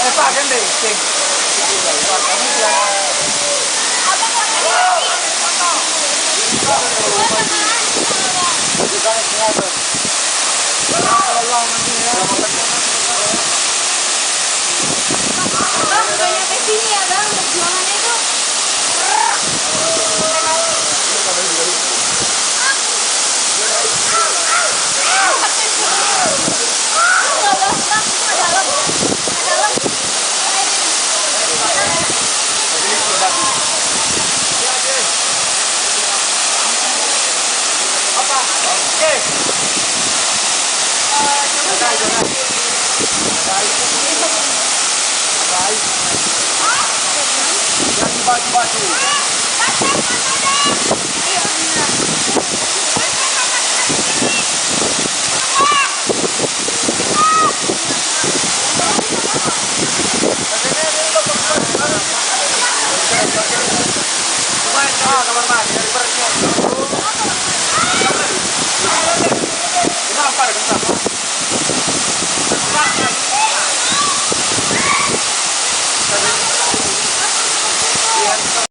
Pak kan deh, cing. Bang, udah nyampe sini ya bang, perjuangannya itu. Batu. Kamar mandi dari perutnya.